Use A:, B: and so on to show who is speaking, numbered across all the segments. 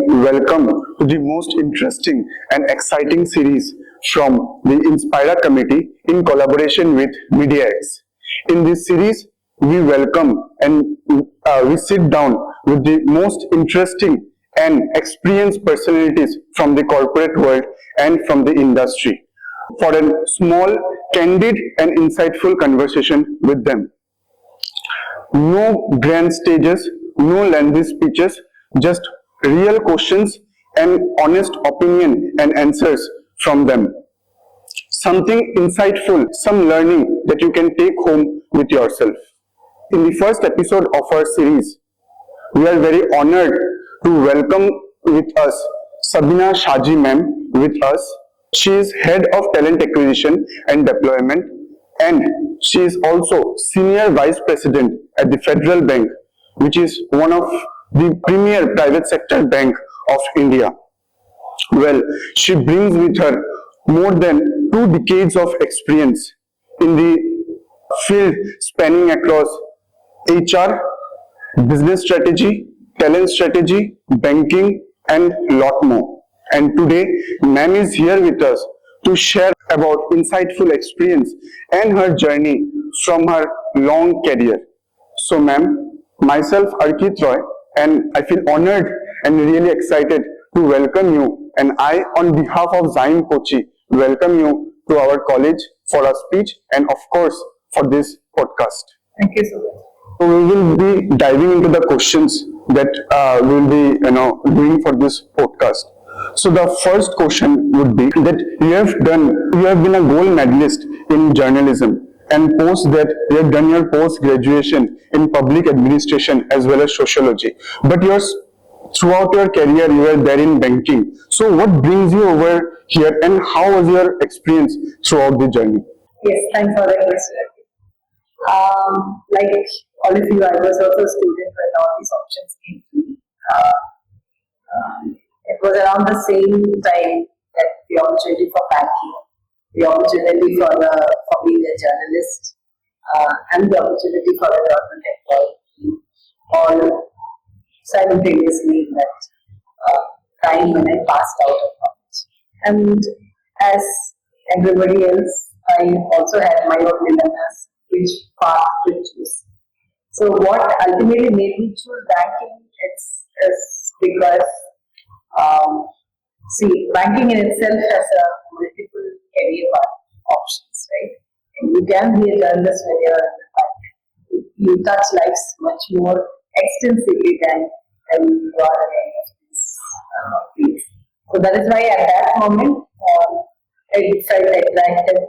A: welcome to the most interesting and exciting series from the Inspira Committee in collaboration with MediaX. In this series, we welcome and we sit down with the most interesting and experienced personalities from the corporate world and from the industry for a small, candid and insightful conversation with them. No grand stages, no lengthy speeches, just real questions and honest opinion and answers from them. Something insightful, some learning that you can take home with yourself. In the first episode of our series, we are very honored to welcome with us Sabeena Shaji ma'am with us. She is Head of Talent Acquisition and Deployment, and she is also Senior Vice President at the Federal Bank, which is one of the premier private sector bank of India. Well, she brings with her more than 2 decades of experience in the field spanning across HR, business strategy, talent strategy, banking, and lot more. And today, ma'am is here with us to share about insightful experience and her journey from her long career. So ma'am, myself Arkit Roy, and I feel honored and really excited to welcome you, and I on behalf of XIME Kochi welcome you to our college for a speech and of course for this podcast.
B: Thank you so much.
A: So we will be diving into the questions that we will be doing for this podcast. So the first question would be that you have been a gold medalist in journalism, and post that you have done your post-graduation in public administration as well as sociology. But throughout your career, you were there in banking. So what brings you over here, and how was your experience throughout the journey?
B: Yes, thanks for the question. Like all of you, I was also a student when all these options came to me. It was around the same time that the opportunity for banking, the opportunity for being a journalist, and the opportunity for a government employee, all simultaneously in that time when I passed out of college. And as everybody else, I also had my own dilemmas, which path to choose. So what ultimately made me choose banking is because banking in itself has a multiple career path options, right? And you can be a journalist when you're in the bank. You touch lives much more extensively than you are in any of these fields. So that is why at that moment I felt attracted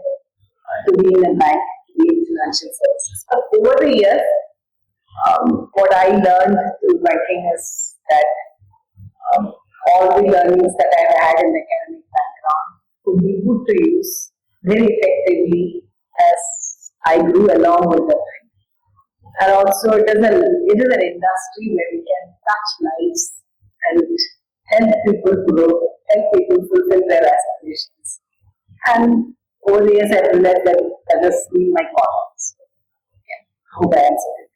B: to be in a bank, to be in financial services. But over the years, what I learned through banking is that all the learnings that I've had in the academic background could be put to use very effectively as I grew along with the bank. And also it is an industry where we can touch lives and help people grow, help people fulfill their aspirations. And over the years I realized that has been my cause. Hope I answered it.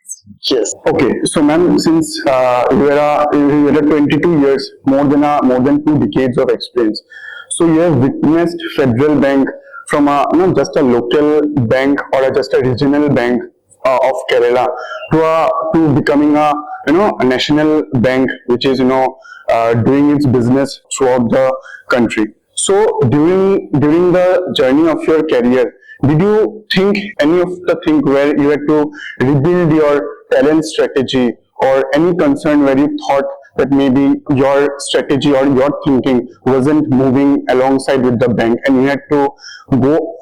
A: Yes. Okay. So, ma'am, since you were 22 years, more than 2 decades of experience, so you have witnessed Federal Bank from not just a local bank or just a regional bank of Kerala to becoming a national bank, which is doing its business throughout the country. So, during the journey of your career, did you think any of the thing where you had to rebuild your talent strategy, or any concern where you thought that maybe your strategy or your thinking wasn't moving alongside with the bank and you had to go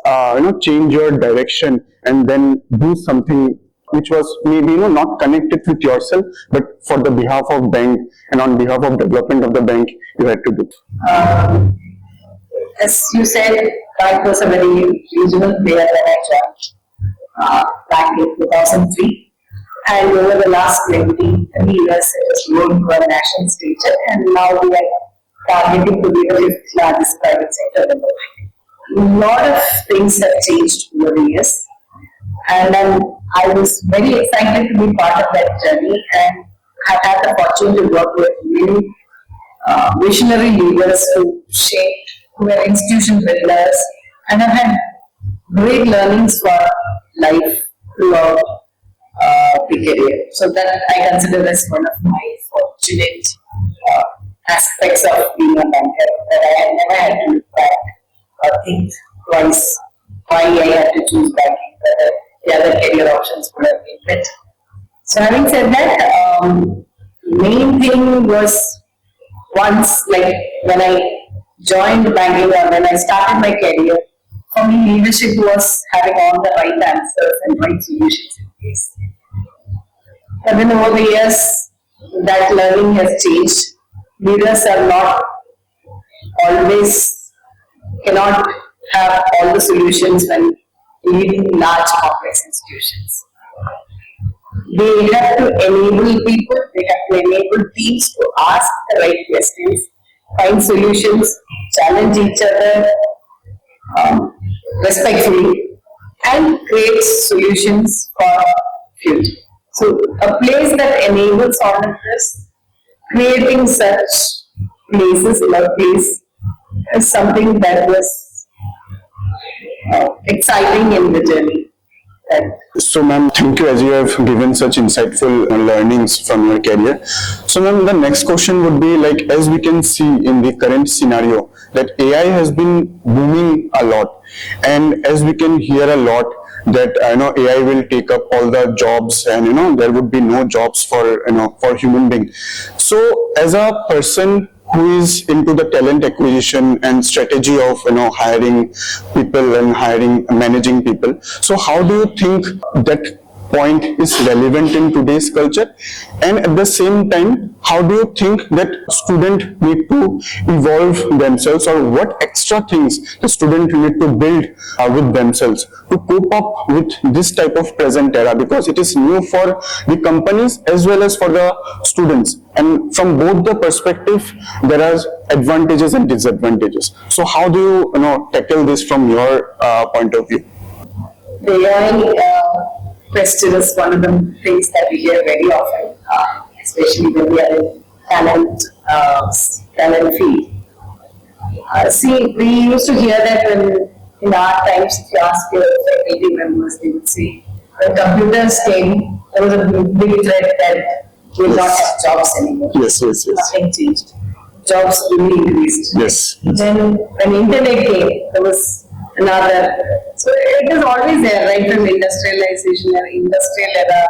A: change your direction and then do something which was maybe not connected with yourself, but for the behalf of bank and on behalf of development of the bank you had to do?
B: As you said, bank was a very regional player when I joined back in 2003. And over the last 20 years, it has grown to a national stature, and now we are targeting to be the 5th largest private sector in the world. A lot of things have changed over the years, and I was very excited to be part of that journey, and have had the fortune to work with many visionary leaders who were institution builders, and have had great learnings for life throughout the career. So that I consider as one of my fortunate aspects of being a banker, that I have never had to look back or think twice why I had to choose banking, whether the other career options would have been better. So having said that, main thing was once, like when I joined banking or when I started my career, for me leadership was having all the right answers and right solutions in place. But then over the years, that learning has changed. Leaders are not always, cannot have all the solutions when leading large complex institutions. They have to enable people, they have to enable teams to ask the right questions, find solutions, challenge each other respectfully, and create solutions for future. So a place that enables all of this, creating such places, workplace, is something that was exciting in the journey.
A: So ma'am, thank you as you have given such insightful learnings from your career. So ma'am, the next question would be like, as we can see in the current scenario that AI has been booming a lot, and as we can hear a lot that AI will take up all the jobs, and there would be no jobs for for human being. So as a person who is into the talent acquisition and strategy of hiring people and managing people, so how do you think that point is relevant in today's culture? And at the same time, how do you think that student need to evolve themselves, or what extra things the student need to build with themselves to cope up with this type of present era, because it is new for the companies as well as for the students, and from both the perspective there are advantages and disadvantages. So how do you tackle this from your point of view?
B: The AI question is one of the things that we hear very often, especially when we are in talent field. See, we used to hear that in our times, if you ask your faculty members, they would say, when computers came, there was a big threat that we will not have jobs anymore.
A: Yes.
B: Nothing changed. Jobs really increased.
A: Yes.
B: Then when internet came, there was another. So it is always there, right from industrialization and industrial era,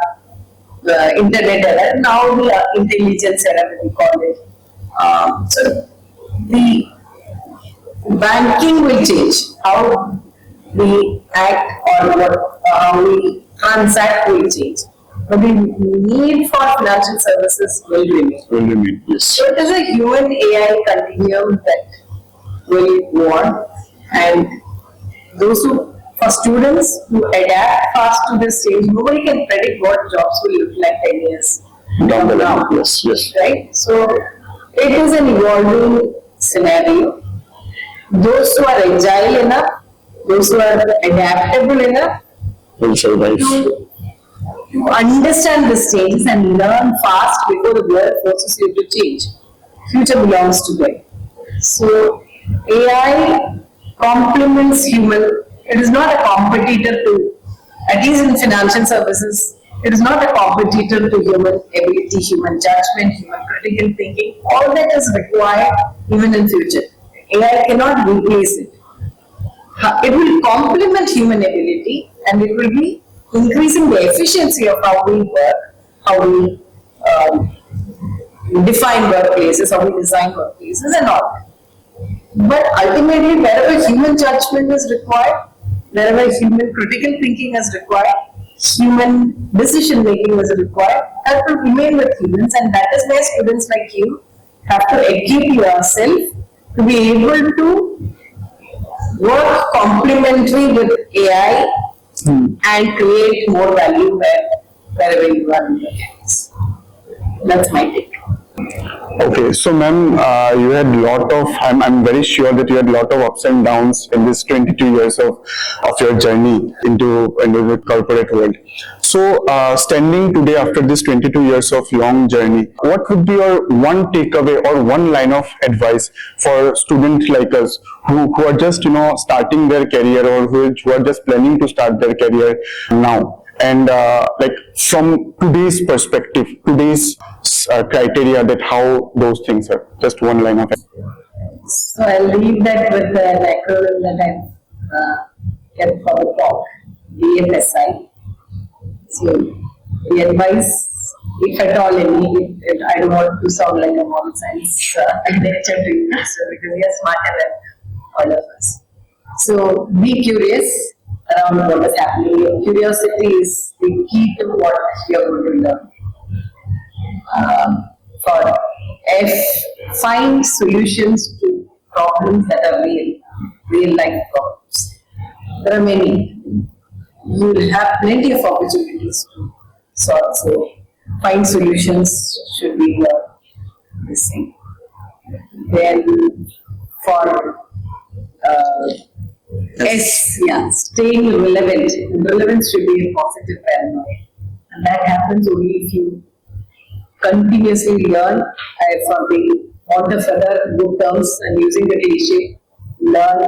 B: the internet era, now the intelligence era, we call it. So the banking will change. How we act or how we transact will change. But the need for financial services will remain.
A: Yes.
B: So it is a human AI continuum that will go on, and those who, for students who adapt fast to this change, nobody can predict what jobs will look like 10 years
A: Down the
B: from
A: line.
B: now.
A: Yes.
B: Right? So it is an evolving scenario. Those who are agile enough, those who are adaptable enough
A: Will survive.
B: to understand this changes and learn fast before the world forces you to change. Future belongs to them. So AI complements human. It is not a competitor to, at least in financial services, it is not a competitor to human ability, human judgment, human critical thinking. All that is required even in future. AI cannot replace it. It will complement human ability, and it will be increasing the efficiency of how we work, how we define workplaces, how we design workplaces and all. But ultimately, wherever human judgment is required, wherever human critical thinking is required, human decision making is required, that will remain with humans, and that is where students like you have to equip yourself to be able to work complementary with AI and create more value wherever you are in the campus. That's my take.
A: Okay, so ma'am, you had lot of, I'm very sure that you had lot of ups and downs in this 22 years of your journey into the corporate world. So, standing today after this 22 years of long journey, what would be your one takeaway or one line of advice for students like us who are just, starting their career, or who are just planning to start their career now? And like from today's perspective, today's criteria, that how those things are. Just one line of advice.
B: So I'll leave that with the acronym that I've kept for the talk, DFSI. So the advice, if at all any, I don't want to sound like a modern science lecture to you, because you're smarter than all of us. So be curious around what is happening. Your curiosity is the key to what you're going to learn. For F, find solutions to problems that are real life problems. There are many. You will have plenty of opportunities to solve. So find solutions should be this thing. Then for S, staying relevant. Relevance should be a positive paranoia. And that happens only if you continuously learn, for the want of other good terms and using the cliche, learn,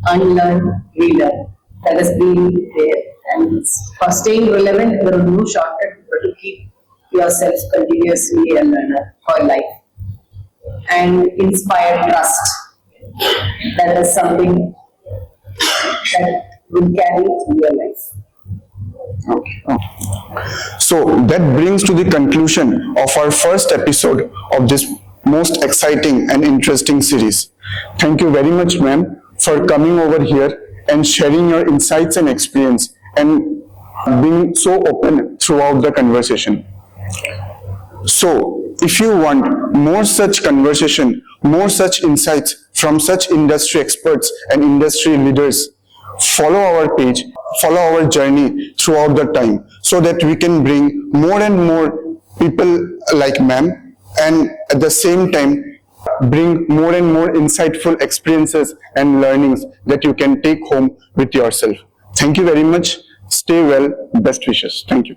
B: unlearn, relearn. That has been there. And for staying relevant, there is no shortcut but to keep yourself continuously a learner for life. And inspire trust. That is something that will carry through your life.
A: Okay. So that brings to the conclusion of our first episode of this most exciting and interesting series. Thank you very much, ma'am, for coming over here and sharing your insights and experience and being so open throughout the conversation. So, if you want more such conversation, more such insights from such industry experts and industry leaders, follow our page, follow our journey throughout the time, so that we can bring more and more people like ma'am, and at the same time bring more and more insightful experiences and learnings that you can take home with yourself. Thank you very much. Stay well. Best wishes. Thank you.